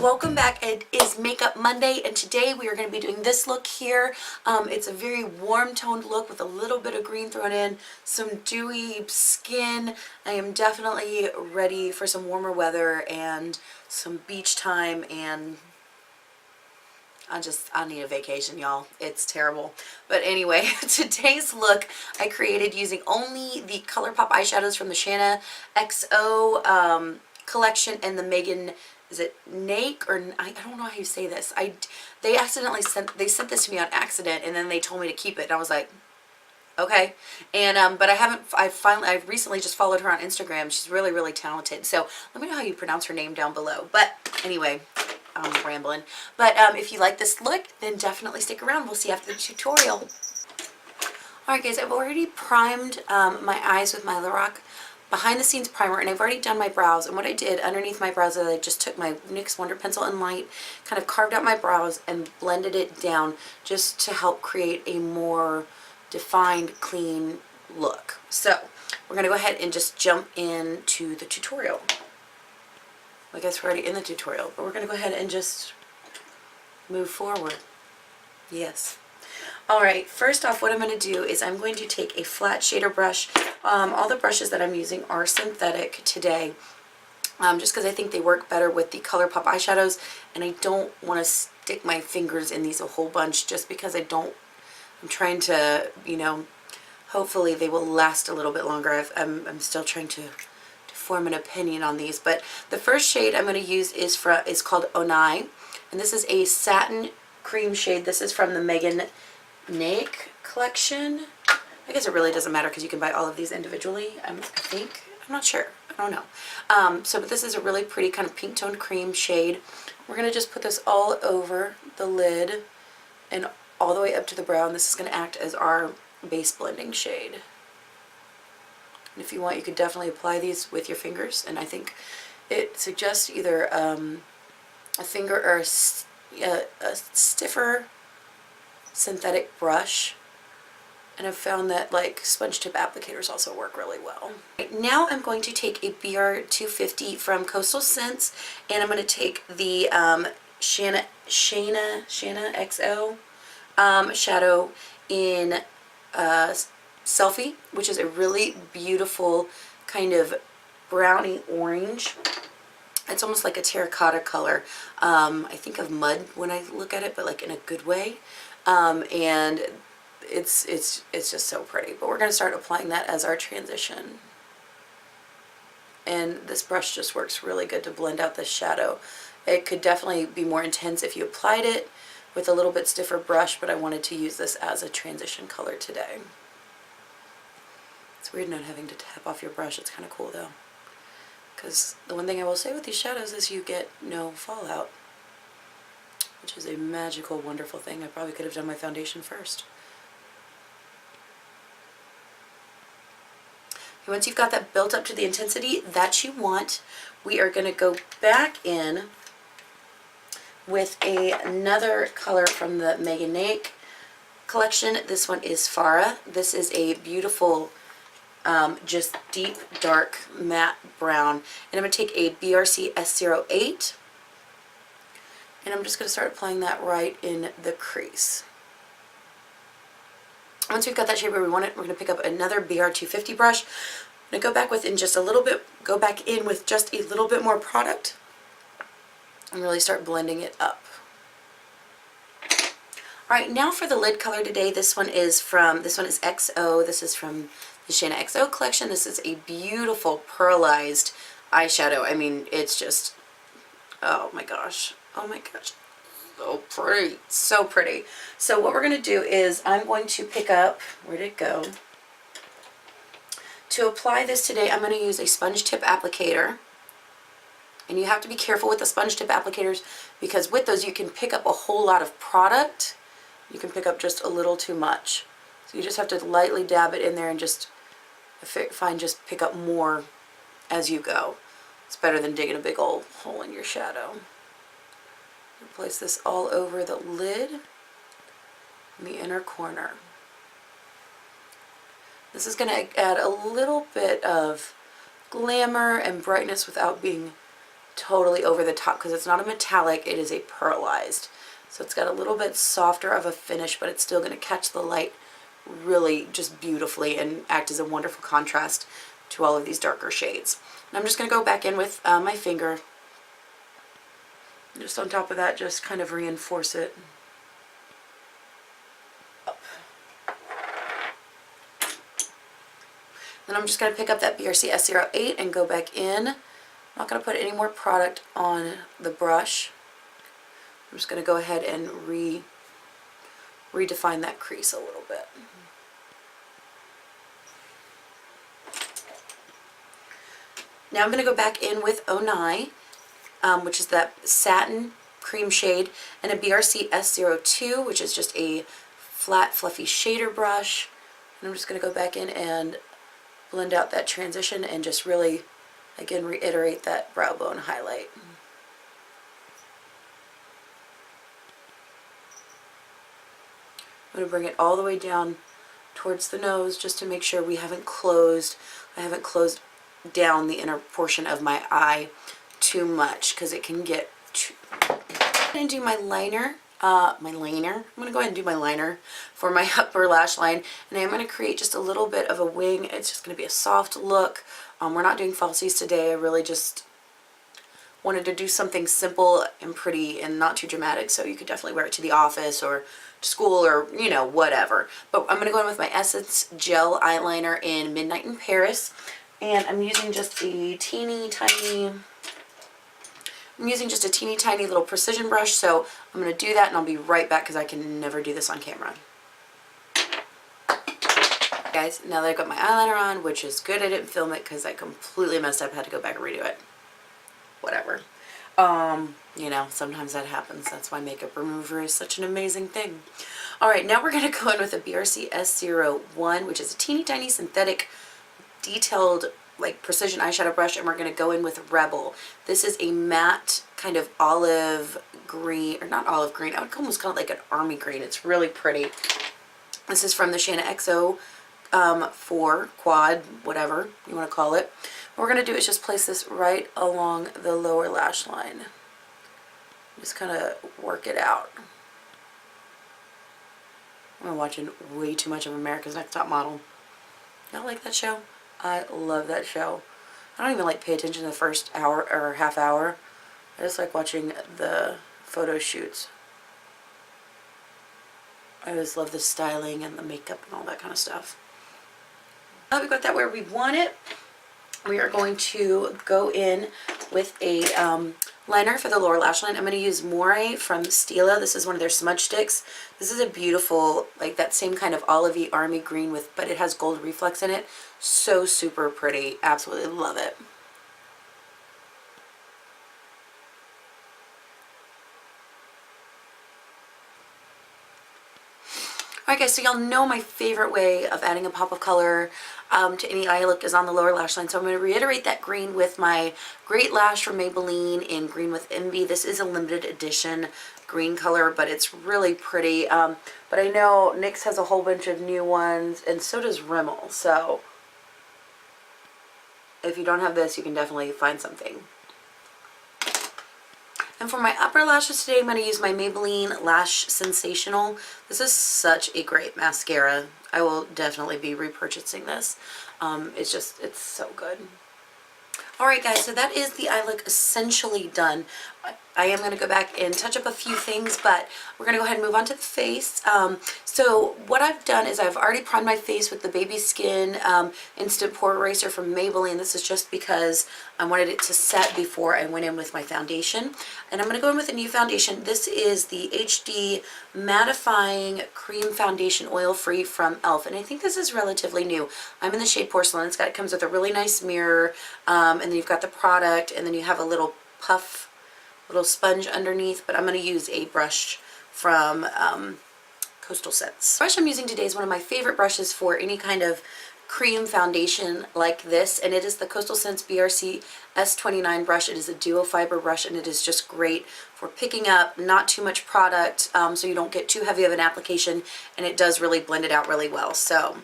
Welcome back. It is Makeup Monday, and today we are going to be doing this look here. It's a very warm toned look with a little bit of green thrown in, some dewy skin. I am definitely ready for some warmer weather and some beach time, and I need a vacation, y'all. It's terrible. But anyway, today's look I created using only the ColourPop eyeshadows from the Shanna XO collection and the Megan, is it Nake, or I don't know how you say this. They sent this to me on accident, and then they told me to keep it, and I was like, okay. And but I've recently just followed her on Instagram. She's really talented. So let me know how you pronounce her name down below. But anyway, I'm rambling. But if you like this look, then definitely stick around. We'll see you after the tutorial. Alright guys, I've already primed my eyes with my Lorac behind the scenes primer, and I've already done my brows. And what I did underneath my brows is I just took my NYX Wonder Pencil in Light, kind of carved out my brows and blended it down just to help create a more defined, clean look. So we're going to go ahead and just jump into the tutorial. I guess we're already in the tutorial, but we're going to go ahead and just move forward. Yes. Alright, first off, what I'm going to do is I'm going to take a flat shader brush. All the brushes that I'm using are synthetic today, just because I think they work better with the ColourPop eyeshadows, and I don't want to stick my fingers in these a whole bunch just because I'm trying to, hopefully they will last a little bit longer. I'm still trying to form an opinion on these, but the first shade I'm going to use is called Onai, and this is a satin cream shade. This is from the Megan Nake collection. I guess it really doesn't matter because you can buy all of these individually, I think. I'm not sure. I don't know. But this is a really pretty kind of pink toned cream shade. We're going to just put this all over the lid and all the way up to the brow, and this is going to act as our base blending shade. And if you want, you could definitely apply these with your fingers, and I think it suggests either a finger or a stiffer synthetic brush, and I've found that like sponge tip applicators also work really well. Right, now I'm going to take a BR250 from Coastal Scents, and I'm going to take the Shanna XO shadow in Selfie, which is a really beautiful kind of brownie orange. It's almost like a terracotta color. I think of mud when I look at it, but like in a good way. And it's just so pretty. But we're going to start applying that as our transition. And this brush just works really good to blend out the shadow. It could definitely be more intense if you applied it with a little bit stiffer brush, but I wanted to use this as a transition color today. It's weird not having to tap off your brush. It's kind of cool though. Because the one thing I will say with these shadows is you get no fallout, which is a magical, wonderful thing. I probably could have done my foundation first. Okay, once you've got that built up to the intensity that you want, we are going to go back in with another color from the Megan Nake collection. This one is Farah. This is a beautiful just deep dark matte brown, and I'm going to take a BRC S08, and I'm just going to start applying that right in the crease. Once we've got that shade where we want it, we're going to pick up another BR250 brush. I'm going to go back with just a little bit more product and really start blending it up. Alright, now for the lid color today. This one is XO. This is from the Shanna XO collection. This is a beautiful pearlized eyeshadow. I mean, it's just, oh my gosh, so pretty, so pretty. So what we're going to do is I'm going to pick up, where'd it go? To apply this today, I'm going to use a sponge tip applicator. And you have to be careful with the sponge tip applicators, because with those you can pick up a whole lot of product. You can pick up just a little too much. So you just have to lightly dab it in there and just pick up more as you go. It's better than digging a big old hole in your shadow. Place this all over the lid in the inner corner. This is going to add a little bit of glamour and brightness without being totally over the top because it's not a metallic, it is a pearlized. So it's got a little bit softer of a finish, but it's still going to catch the light really just beautifully and act as a wonderful contrast to all of these darker shades. And I'm just going to go back in with my finger. Just on top of that, just kind of reinforce it. Up. Then I'm just going to pick up that BRC S08 and go back in. I'm not going to put any more product on the brush. I'm just going to go ahead and redefine that crease a little bit. Now I'm going to go back in with Onai, which is that satin cream shade, and a BRC S02, which is just a flat, fluffy shader brush. And I'm just going to go back in and blend out that transition and just really, again, reiterate that brow bone highlight. I'm going to bring it all the way down towards the nose just to make sure I haven't closed down the inner portion of my eye too much, because it can get too... I'm going to do my liner. I'm going to go ahead and do my liner for my upper lash line, and I'm going to create just a little bit of a wing. It's just going to be a soft look. We're not doing falsies today. I really just wanted to do something simple and pretty and not too dramatic, so you could definitely wear it to the office or to school or, you know, whatever. But I'm going to go in with my Essence Gel Eyeliner in Midnight in Paris, and I'm using just a teeny tiny little precision brush, so I'm going to do that and I'll be right back because I can never do this on camera. Guys, now that I've got my eyeliner on, which is good I didn't film it because I completely messed up, I had to go back and redo it. Whatever. You know, sometimes that happens. That's why makeup remover is such an amazing thing. Alright, now we're going to go in with a BRC S01, which is a teeny tiny synthetic detailed like precision eyeshadow brush, and we're going to go in with Rebel. This is a matte kind of olive green, or not olive green, I would almost call it like an army green. It's really pretty. This is from the Shanna XO 4 quad, whatever you want to call it. What we're going to do is just place this right along the lower lash line. Just kind of work it out. I'm watching way too much of America's Next Top Model. Y'all like that show? I love that show. I don't even like pay attention to the first hour or half hour. I just like watching the photo shoots. I always love the styling and the makeup and all that kind of stuff. Now that we've got that where we want it, we are going to go in with a liner for the lower lash line. I'm going to use Moire from Stila. This is one of their smudge sticks. This is a beautiful, like that same kind of olivey army green but it has gold reflex in it. So super pretty. Absolutely love it. Alright guys, so y'all know my favorite way of adding a pop of color to any eye look is on the lower lash line. So I'm going to reiterate that green with my Great Lash from Maybelline in Green with Envy. This is a limited edition green color, but it's really pretty. But I know NYX has a whole bunch of new ones, and so does Rimmel. So if you don't have this, you can definitely find something. And for my upper lashes today, I'm going to use my Maybelline Lash Sensational. This is such a great mascara. I will definitely be repurchasing this. It's so good. Alright guys, so that is the eye look essentially done. I am going to go back and touch up a few things, but we're going to go ahead and move on to the face. So what I've done is I've already primed my face with the Baby Skin Instant Pore Eraser from Maybelline. This is just because I wanted it to set before I went in with my foundation. And I'm going to go in with a new foundation. This is the HD Mattifying Cream Foundation Oil-Free from e.l.f. And I think this is relatively new. I'm in the shade Porcelain. It comes with a really nice mirror, and then you've got the product, and then you have a little puff, little sponge underneath, but I'm going to use a brush from Coastal Scents. The brush I'm using today is one of my favorite brushes for any kind of cream foundation like this, and it is the Coastal Scents BRC S29 brush. It is a duo fiber brush, and it is just great for picking up not too much product, so you don't get too heavy of an application, and it does really blend it out really well. So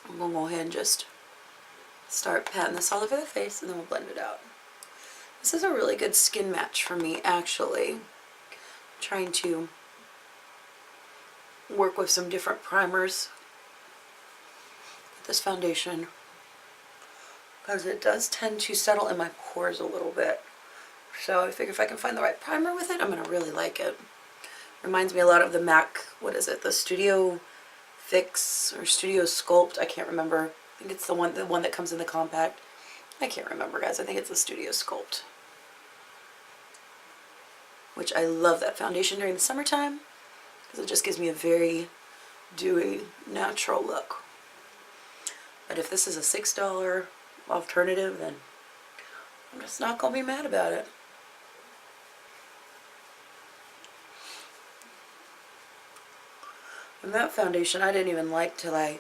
I'm going to go ahead and just start patting this all over the face, and then we'll blend it out. This is a really good skin match for me, actually. I'm trying to work with some different primers with this foundation because it does tend to settle in my pores a little bit. So I figure if I can find the right primer with it, I'm going to really like it. Reminds me a lot of the MAC, what is it, the Studio Fix or Studio Sculpt, I can't remember. I think it's the one that comes in the compact. I can't remember, guys. I think it's the Studio Sculpt. Which I love that foundation during the summertime because it just gives me a very dewy, natural look. But if this is a $6 alternative, then I'm just not going to be mad about it. And that foundation I didn't even like till I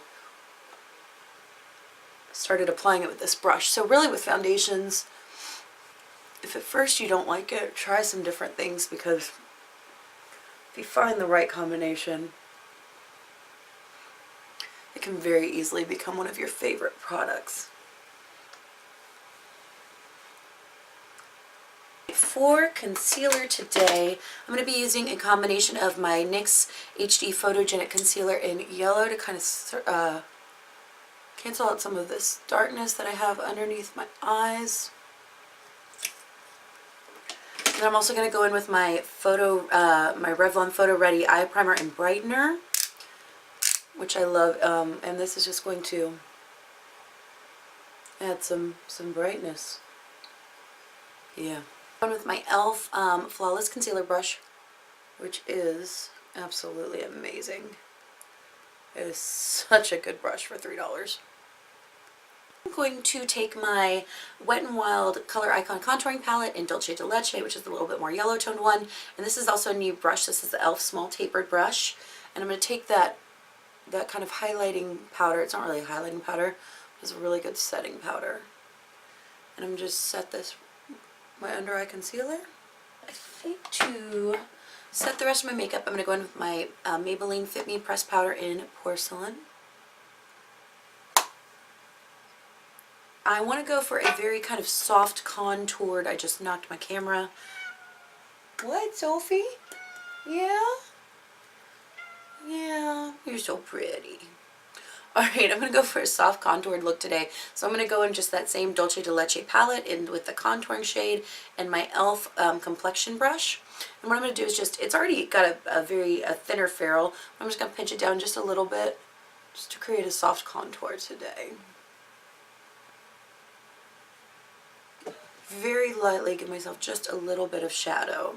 started applying it with this brush. So really with foundations, if at first you don't like it, try some different things, because if you find the right combination, it can very easily become one of your favorite products. For concealer today, I'm going to be using a combination of my NYX HD Photogenic Concealer in yellow to kind of cancel out some of this darkness that I have underneath my eyes. And I'm also going to go in with my my Revlon Photo Ready Eye Primer and Brightener, which I love, and this is just going to add some brightness. Yeah. Going with my e.l.f. Flawless Concealer Brush, which is absolutely amazing. It is such a good brush for $3. I'm going to take my Wet n Wild Color Icon Contouring Palette in Dolce de Leche, which is a little bit more yellow toned one. And this is also a new brush. This is the e.l.f. Small Tapered Brush. And I'm going to take that kind of highlighting powder. It's not really a highlighting powder. It's a really good setting powder. And I'm just set this, my under eye concealer. I think to set the rest of my makeup, I'm going to go in with my Maybelline Fit Me Pressed Powder in Porcelain. I want to go for a very kind of soft contoured, I just knocked my camera. What, Sophie? Yeah? Yeah, you're so pretty. Alright, I'm going to go for a soft contoured look today. So I'm going to go in just that same Dolce de Leche palette in with the contouring shade and my e.l.f. complexion brush. And what I'm going to do is just, it's already got a very thinner ferrule. I'm just going to pinch it down just a little bit just to create a soft contour today. Very lightly give myself just a little bit of shadow.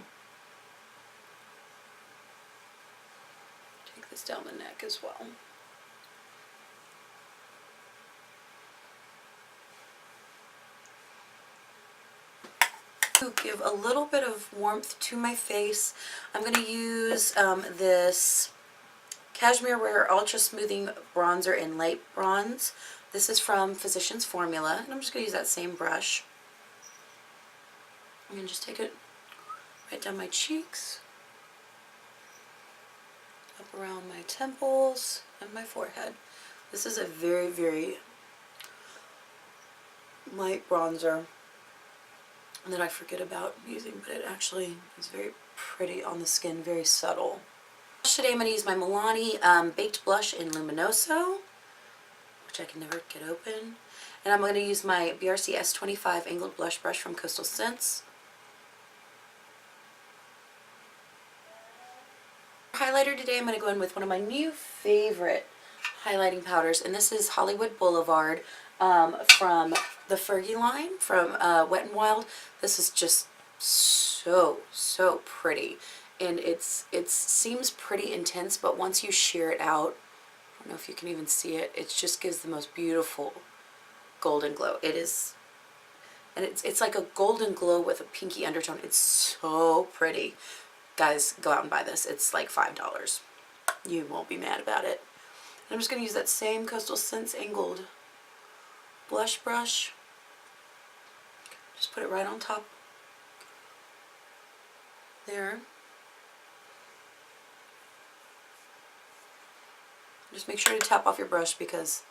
Take this down the neck as well. To give a little bit of warmth to my face, I'm going to use this Cashmere Wear Ultra Smoothing Bronzer in Light Bronze. This is from Physicians Formula, and I'm just going to use that same brush. I'm going to just take it right down my cheeks, up around my temples, and my forehead. This is a very, very light bronzer that I forget about using, but it actually is very pretty on the skin, very subtle. Today I'm going to use my Milani Baked Blush in Luminoso, which I can never get open. And I'm going to use my BRC S25 Angled Blush Brush from Coastal Scents. Highlighter today, I'm going to go in with one of my new favorite highlighting powders, and this is Hollywood Boulevard from the Fergie line from Wet n Wild. This is just so pretty, and it seems pretty intense, but once you sheer it out, I don't know if you can even see it, it just gives the most beautiful golden glow. It is, and it's like a golden glow with a pinky undertone. It's so pretty. Guys, go out and buy this. It's like $5. You won't be mad about it. And I'm just going to use that same Coastal Scents Angled blush brush. Just put it right on top there. Just make sure to tap off your brush because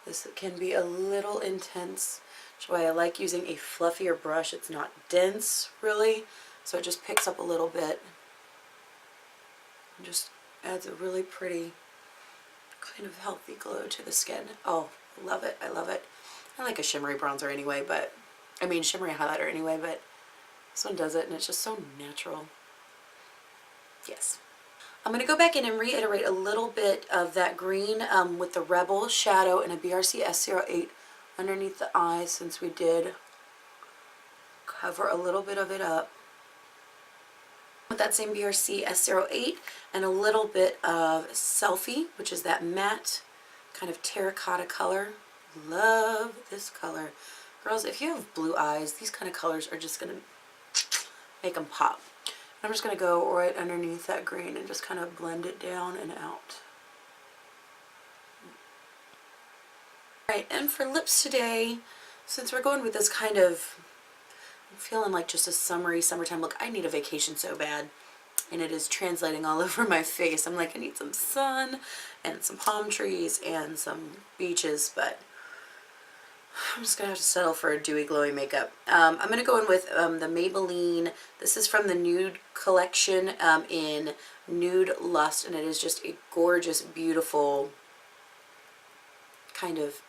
this can be a little intense Which is why I like using a fluffier brush. It's not dense, really, so it just picks up a little bit. And just adds a really pretty, kind of healthy glow to the skin. Oh, love it. I love it. I like a shimmery bronzer anyway, but, I mean shimmery highlighter anyway, but this one does it and it's just so natural. Yes. I'm going to go back in and reiterate a little bit of that green with the Rebel shadow and a BRC S08 underneath the eye, since we did cover a little bit of it up. With that same BRC S08 and a little bit of Selfie, which is that matte kind of terracotta color. Love this color. Girls, if you have blue eyes, these kind of colors are just going to make them pop. I'm just going to go right underneath that green and just kind of blend it down and out. Alright, and for lips today, since we're going with this kind of, I'm feeling like just a summery summertime look. I need a vacation so bad, and it is translating all over my face. I'm like, I need some sun and some palm trees and some beaches, but I'm just going to have to settle for a dewy, glowy makeup. I'm going to go in with the Maybelline. This is from the Nude collection in Nude Lust, and it is just a gorgeous, beautiful kind of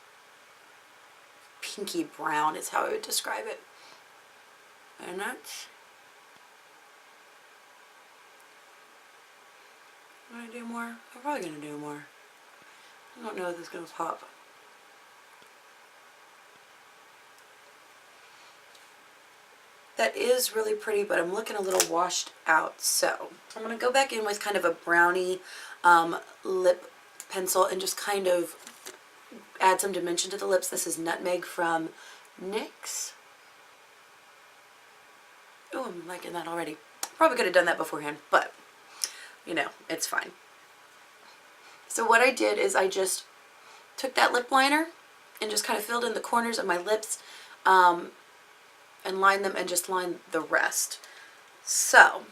pinky brown is how I would describe it. And that's... I'm going to do more. I'm probably going to do more. I don't know if this is going to pop. That is really pretty, but I'm looking a little washed out. So I'm going to go back in with kind of a brownie lip pencil and just kind of add some dimension to the lips. This is Nutmeg from NYX. Oh, I'm liking that already. Probably could have done that beforehand, but you know, it's fine. So what I did is I just took that lip liner and just kind of filled in the corners of my lips and lined them and just lined the rest. So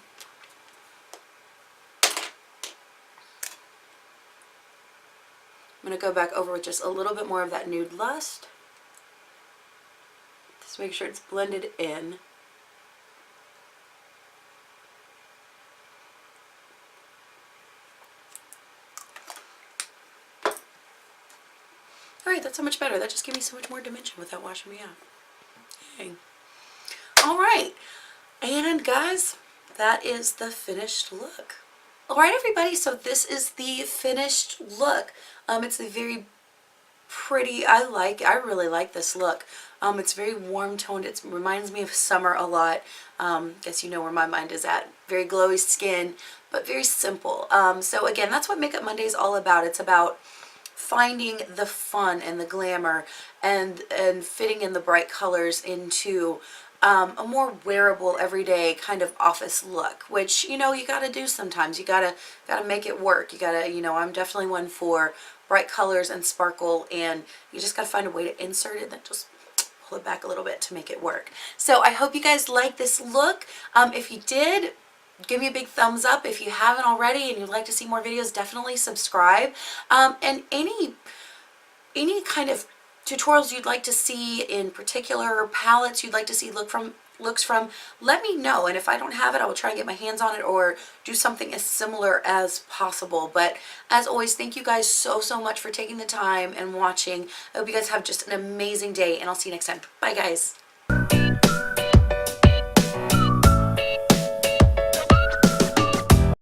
I'm going to go back over with just a little bit more of that Nude Lust. Just make sure it's blended in. Alright, that's so much better. That just gave me so much more dimension without washing me out. Yay. Alright, and guys, that is the finished look. Alright everybody, so this is the finished look. It's a very pretty, I really like this look. It's very warm toned. It reminds me of summer a lot. Guess you know where my mind is at. Very glowy skin, but very simple. So again, that's what Makeup Monday is all about. It's about finding the fun and the glamour and fitting in the bright colors into a more wearable, everyday kind of office look, which, you know, you gotta do sometimes. You gotta make it work. You gotta, you know, I'm definitely one for bright colors and sparkle, and you just gotta find a way to insert it and then just pull it back a little bit to make it work. So I hope you guys like this look. If you did, give me a big thumbs up. If you haven't already and you'd like to see more videos, definitely subscribe. And any kind of tutorials you'd like to see in particular, or palettes you'd like to see looks from, let me know. And if I don't have it, I will try and get my hands on it or do something as similar as possible. But as always, thank you guys so much for taking the time and watching. I hope you guys have just an amazing day, and I'll see you next time. Bye guys.